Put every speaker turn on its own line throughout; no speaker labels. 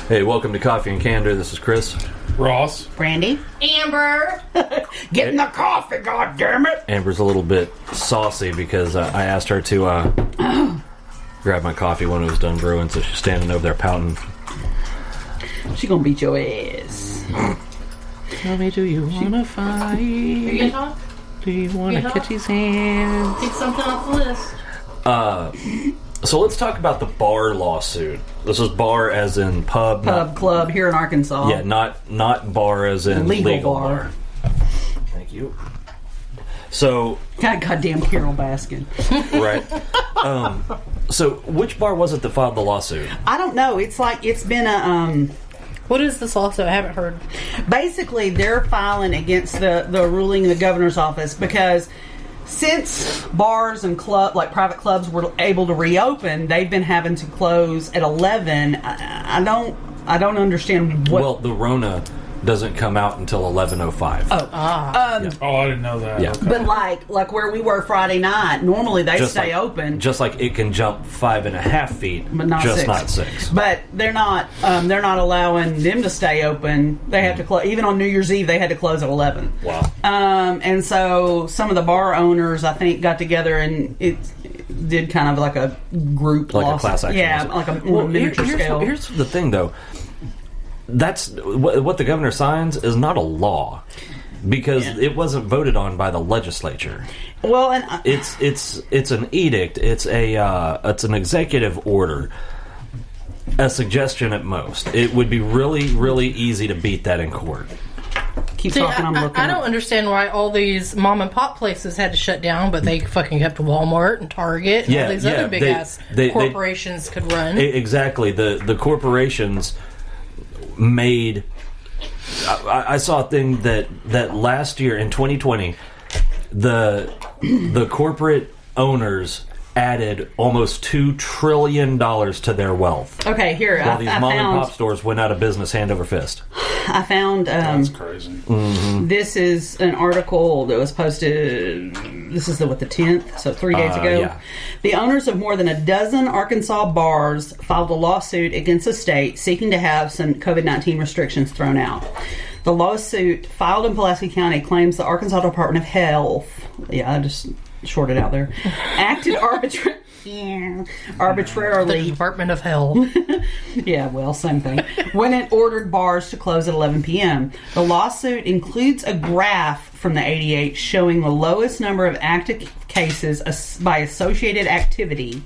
Hey, welcome to Coffee and Candor. This is Chris.
Ross.
Brandy.
Amber.
Get in the coffee, goddammit!
Amber's a little bit saucy because I asked her to grab my coffee when it was done brewing, so she's standing over there pouting.
She gonna beat your ass.
Tell me, do you want to fight?
You gonna talk?
Do you want to catch his hand?
Take something off the list.
So let's talk about the bar lawsuit. This is bar as in pub.
Club here in Arkansas.
Yeah, not bar as in legal bar. Thank you. So...
God, goddamn Carol Baskin.
Right. So which bar was it that filed the lawsuit?
I don't know. It's been a...
What is this lawsuit? I haven't heard.
Basically, they're filing against the ruling in the governor's office because... Since bars and private clubs were able to reopen, they've been having to close at 11. I don't understand what.
Well, the Rona doesn't come out until 11:05.
I didn't know that.
Yeah.
Okay.
But like where we were Friday night, normally they stay open.
Just like it can jump 5.5 feet,
but not
just
6.
not 6.
But they're not allowing them to stay open. They have to close. Even on New Year's Eve, they had to close at 11.
Wow.
And so some of the bar owners, I think, got together and it did kind of like a group
Like
lawsuit.
a class action.
Yeah, like a miniature scale.
Here's the thing, though. That's what the governor signs is not a law because it wasn't voted on by the legislature.
Well, and
it's an edict. It's an executive order. A suggestion at most. It would be really, really easy to beat that in court.
Keep talking. I'm looking.
I don't understand why all these mom and pop places had to shut down, but they fucking kept Walmart and Target and all these other big ass corporations could run.
Exactly. The corporations made. I saw a thing that last year in 2020, the corporate owners added almost $2 trillion to their wealth.
Okay, here
while these mom and pop stores went out of business hand over fist.
I found
that's crazy.
Mm-hmm.
This is an article that was posted. This is the 10th, so 3 days ago.
Yeah.
The owners of more than a dozen Arkansas bars filed a lawsuit against the state seeking to have some COVID-19 restrictions thrown out. The lawsuit filed in Pulaski County claims the Arkansas Department of Health. Yeah, I just shorted out there. Acted arbitrarily.
The Department of Hell.
Yeah, well, same thing. When it ordered bars to close at 11 p.m. The lawsuit includes a graph from the 88 showing the lowest number of active cases by associated activity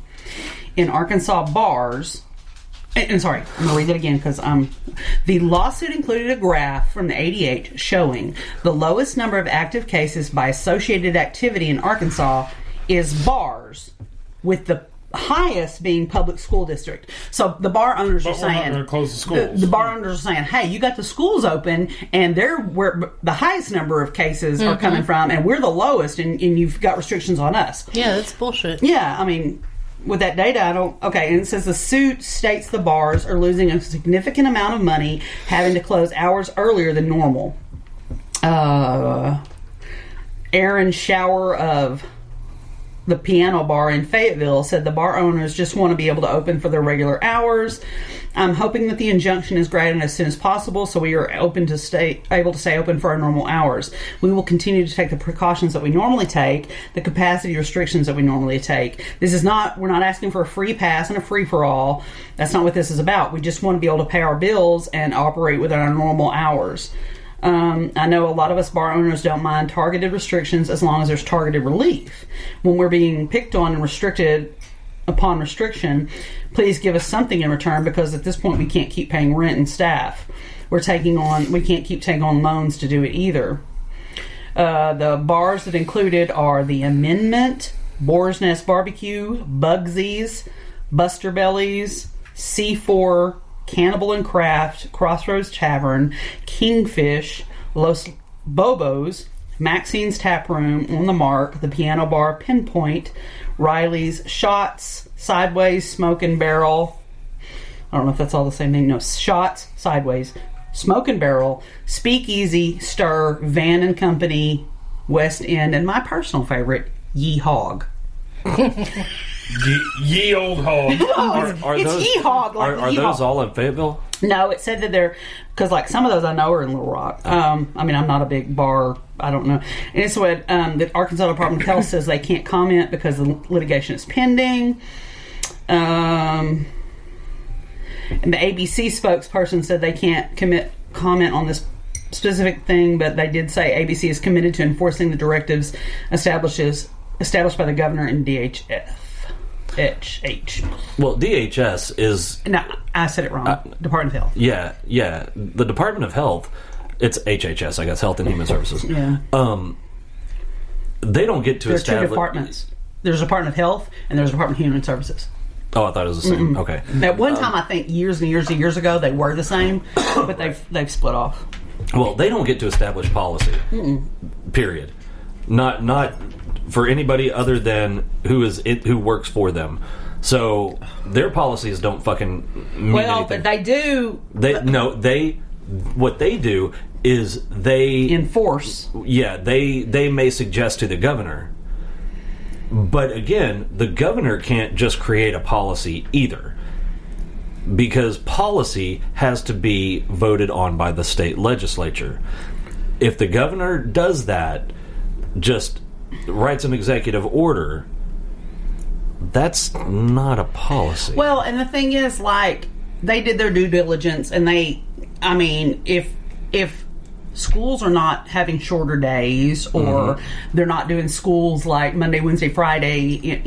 in Arkansas bars. And sorry, I'm going to read it again because the lawsuit included a graph from the 88 showing the lowest number of active cases by associated activity in Arkansas is bars, with the highest being public school district. So the bar owners are saying,
we're not going to close the schools.
The bar owners are saying, hey, you got the schools open and they're where the highest number of cases are coming from, and we're the lowest, and you've got restrictions on us.
Yeah, that's bullshit.
Yeah, I mean, with that data, I don't... Okay, and it says the suit states the bars are losing a significant amount of money having to close hours earlier than normal. Aaron Shower of the Piano Bar in Fayetteville said the bar owners just want to be able to open for their regular hours. I'm hoping that the injunction is granted as soon as possible so we are able to stay open for our normal hours. We will continue to take the precautions that we normally take, the capacity restrictions that we normally take. We're not asking for a free pass and a free-for-all. That's not what this is about. We just want to be able to pay our bills and operate within our normal hours. I know a lot of us bar owners don't mind targeted restrictions as long as there's targeted relief. When we're being picked on and restricted upon restriction, please give us something in return, because at this point we can't keep paying rent and staff. We can't keep taking on loans to do it either. The bars that included are the Amendment, Boar's Nest Barbecue, Bugsy's, Buster Bellies, C4, Cannibal and Craft, Crossroads Tavern, Kingfish, Los Bobos, Maxine's Tap Room, On the Mark, The Piano Bar, Pinpoint, Riley's, Shots, Sideways, Smoke and Barrel. I don't know if that's all the same thing. No, Shots, Sideways, Smoke and Barrel, Speakeasy, Stir, Van and Company, West End, and my personal favorite, Ye Hog.
Ye old hog.
It's Yeehog. Like
are those all in Fayetteville?
No, it said that they're, because like some of those I know are in Little Rock. I mean, I'm not a big bar, I don't know. And it's what the Arkansas Department of Health says they can't comment because the litigation is pending. And the ABC spokesperson said they can't comment on this specific thing, but they did say ABC is committed to enforcing the directives established by the governor and DHS.
Well, DHS is...
No, I said it wrong. Department of Health.
Yeah. The Department of Health, it's HHS, I guess, Health and Human Services.
Yeah.
They don't get to establish...
There's two departments. There's a Department of Health and there's a Department of Human Services.
Oh, I thought it was the same. Okay.
At one time, I think years and years and years ago, they were the same, but they've split off.
Well, they don't get to establish policy. Period. Not for anybody other than who works for them. So their policies don't fucking mean anything.
But they do.
What they do is they
enforce.
Yeah, they may suggest to the governor. But again, the governor can't just create a policy either. Because policy has to be voted on by the state legislature. If the governor does that, just writes an executive order, that's not a policy.
Well, and the thing is, like, they did their due diligence, and if schools are not having shorter days, or they're not doing schools like Monday, Wednesday, Friday,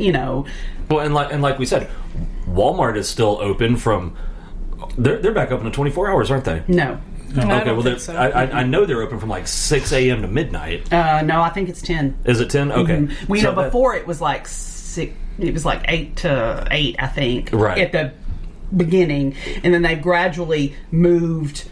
Well, and like we said, Walmart is still open from. They're back open to 24 hours, aren't they?
No.
Okay,
I don't think so.
I know they're open from like 6 a.m. to midnight.
No, I think it's 10.
Is it 10? Okay.
Well, before it was like 6. It was like 8 to 8, I think,
right
at the beginning, and then they gradually moved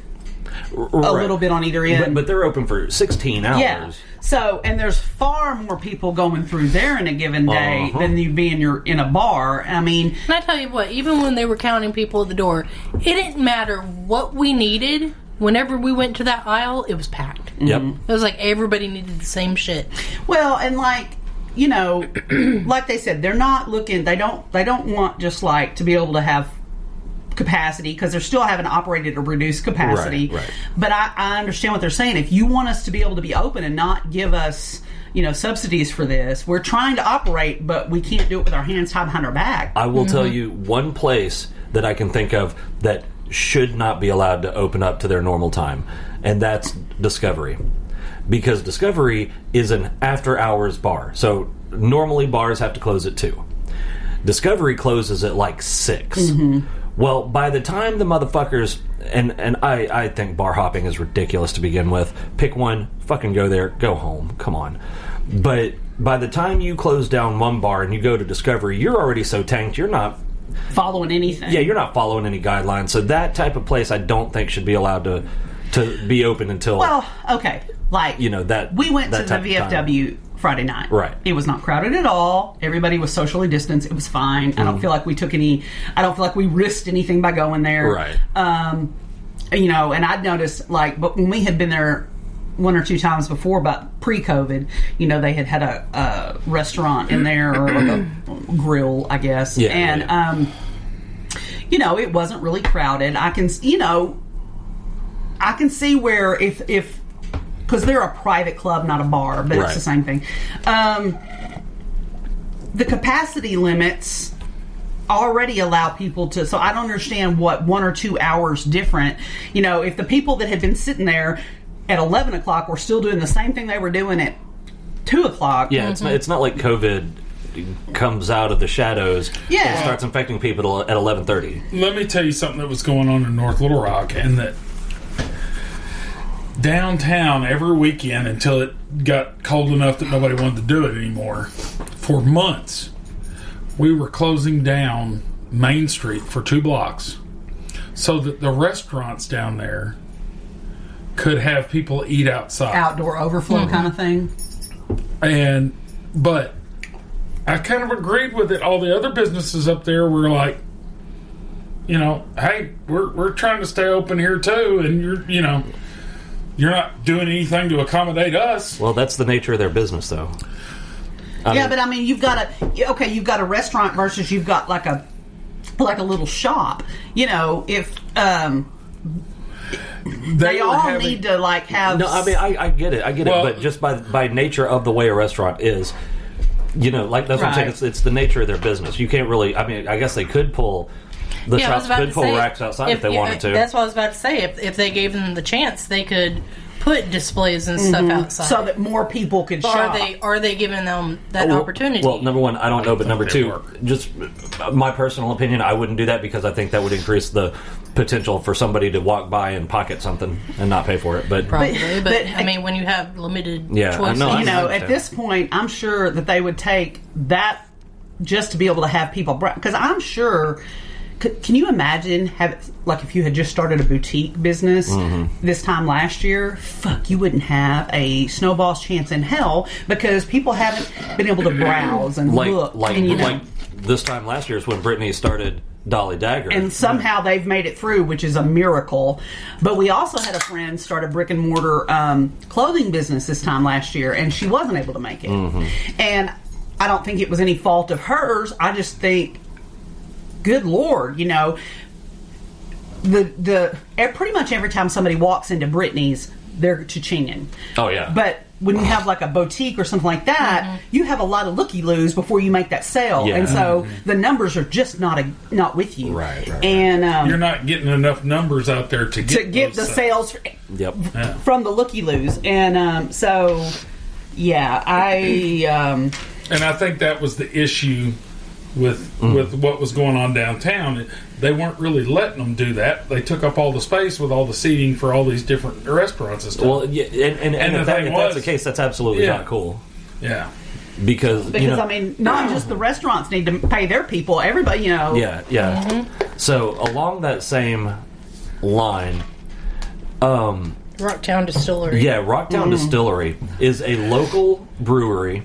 a little bit on either end.
But they're open for 16 hours.
Yeah. So, and there's far more people going through there in a given day than you'd be in a bar. I mean,
and I tell you what, even when they were counting people at the door, it didn't matter what we needed. Whenever we went to that aisle, it was packed.
Yep.
It was like everybody needed the same shit.
Well, and like, like they said, they're not looking. They don't want just like to be able to have capacity, because they're still having operated at a reduced capacity.
Right.
But I understand what they're saying. If you want us to be able to be open and not give us subsidies for this, we're trying to operate, but we can't do it with our hands tied behind our back.
I will tell you one place that I can think of that should not be allowed to open up to their normal time, and that's Discovery. Because Discovery is an after-hours bar. So normally bars have to close at 2. Discovery closes at like 6. Well, by the time the motherfuckers... And I think bar hopping is ridiculous to begin with. Pick one, fucking go there, go home. Come on. But by the time you close down one bar and you go to Discovery, you're already so tanked, you're not...
following anything.
Yeah, you're not following any guidelines. So that type of place I don't think should be allowed to be open until...
Well, okay. Like,
that
we went
that
to the VFW Friday night.
Right.
It was not crowded at all. Everybody was socially distanced. It was fine. I don't feel like we risked anything by going there.
Right.
And I'd noticed, like, but when we had been there one or two times before, but pre-COVID, they had a restaurant in there, or like a grill, I guess.
Yeah,
and, it wasn't really crowded. I can see where if because they're a private club, not a bar, but it's the same thing. The capacity limits already allow people to, so I don't understand what 1 or 2 hours different. If the people that had been sitting there at 11 o'clock were still doing the same thing they were doing at 2 o'clock.
Yeah, it's not like COVID comes out of the shadows and starts infecting people at 11:30.
Let me tell you something that was going on in North Little Rock, and that downtown every weekend, until it got cold enough that nobody wanted to do it anymore, for months we were closing down Main Street for 2 blocks so that the restaurants down there could have people eat outside.
Outdoor overflow kind of thing.
But I kind of agreed with it. All the other businesses up there were like, hey, we're trying to stay open here too, and you're not doing anything to accommodate us.
Well, that's the nature of their business, though.
but I mean, you've got a restaurant versus you've got like a little shop. You know, if they all need to like have.
No, I mean, I get it, but just by nature of the way a restaurant is, you know, like that's what I'm saying. It's the nature of their business. You can't really. I mean, I guess they could pull. The shops could pull racks outside if they wanted to.
That's what I was about to say. If they gave them the chance, they could put displays and stuff outside
so that more people could shop.
Are they giving them that opportunity?
Well, number one, I don't know, but number two, just my personal opinion, I wouldn't do that because I think that would increase the potential for somebody to walk by and pocket something and not pay for it. But
probably, but I mean, when you have limited choices,
at this point, I'm sure that they would take that just to be able to have people, because I'm sure. Can you imagine if you had just started a boutique business this time last year? Fuck, you wouldn't have a snowball's chance in hell because people haven't been able to browse and look.
Like this time last year is when Brittany started Dolly Dagger.
And somehow they've made it through, which is a miracle. But we also had a friend start a brick and mortar clothing business this time last year, and she wasn't able to make it. And I don't think it was any fault of hers. I just think, good Lord, you know, pretty much every time somebody walks into Brittany's, they're cha-chinging.
Oh yeah.
But when you have like a boutique or something like that, you have a lot of looky-loos before you make that sale, and so the numbers are just not with you.
Right.
And you're not getting enough numbers out there to get
the sales from the looky-loos, and so and
I think that was the issue. With what was going on downtown, they weren't really letting them do that. They took up all the space with all the seating for all these different restaurants and stuff.
Well, yeah, and if that's the case, that's absolutely not cool.
Yeah,
because
I mean, not just the restaurants need to pay their people. Everybody, you know.
Yeah. So along that same line,
Rocktown Distillery.
Yeah, Rocktown Distillery is a local brewery.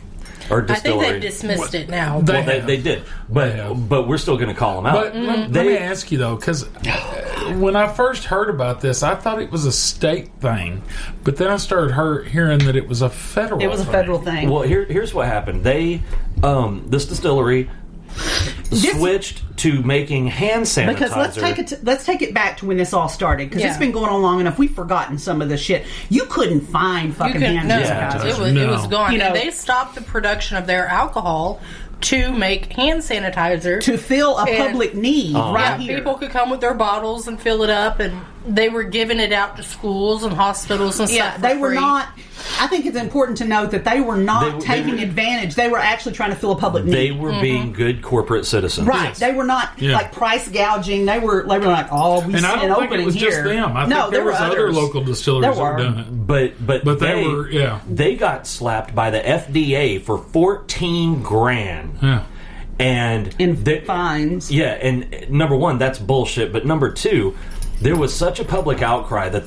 Or distillery.
I think they dismissed it now.
They did, but we're still going to call them out.
But let me ask you though, because when I first heard about this, I thought it was a state thing, but then I started hearing that it was a federal.
It was a federal thing.
Well, here's what happened. They this distillery switched to making hand sanitizer.
Because let's take it back to when this all started, because it's been going on long enough. We've forgotten some of this shit. You couldn't find fucking hand sanitizer.
It was gone. You know, they stopped the production of their alcohol to make hand sanitizer
to fill a public need here.
People could come with their bottles and fill it up, and they were giving it out to schools and hospitals and stuff.
They were not. I think it's important to note that they were not taking advantage. They were actually trying to fill a public need.
They were being good corporate citizens.
Right. Yes. They were not like price gouging. They were like, we see an opening here. And I don't think it was
just them. I think there was other local distilleries that were doing it.
But they got slapped by the FDA for $14,000.
Yeah.
And
in fines.
Yeah, and number one, that's bullshit. But number two, there was such a public outcry that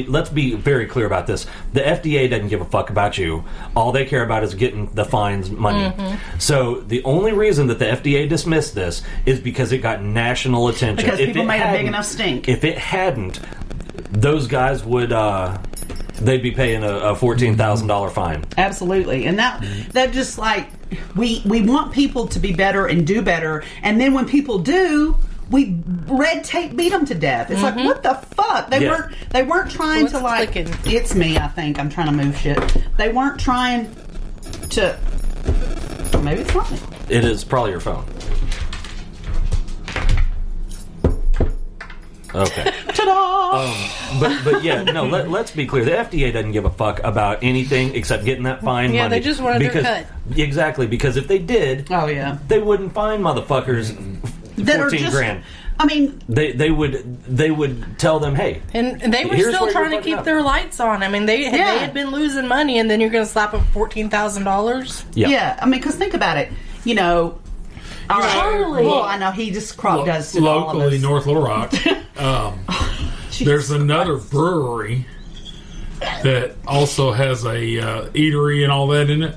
let's be very clear about this. The FDA doesn't give a fuck about you. All they care about is getting the fines money. So the only reason that the FDA dismissed this is because it got national attention.
Because people made a big enough stink.
If it hadn't, those guys would they'd be paying a $14,000 fine.
Absolutely. And that just like we want people to be better and do better, and then when people do, we red tape beat them to death. It's like, what the fuck? They weren't trying to like clicking? It's me, I think. I'm trying to move shit. They weren't trying to. Maybe it's not me.
It is probably your phone. Okay.
Ta-da!
But yeah, no. Let's be clear. The FDA doesn't give a fuck about anything except getting that fine money.
Yeah, they just wanted their cut.
Exactly, because if they did, they wouldn't fine motherfuckers $14,000.
I mean,
they would tell them, hey,
and they were still trying to keep their lights on. I mean, they had been losing money, and then you're going to slap them $14,000.
Yeah, I mean, because think about it. You know. Well, I know he just does to
locally North Little Rock. There's another brewery that also has a eatery and all that in it.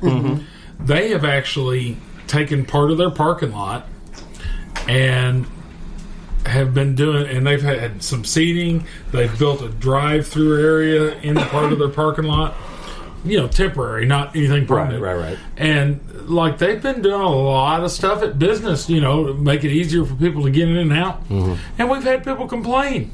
They have actually taken part of their parking lot and have been doing, and they've had some seating. They've built a drive-through area in part of their parking lot. temporary, not anything permanent.
Right.
And like they've been doing a lot of stuff at business, to make it easier for people to get in and out. Mm-hmm. And we've had people complain.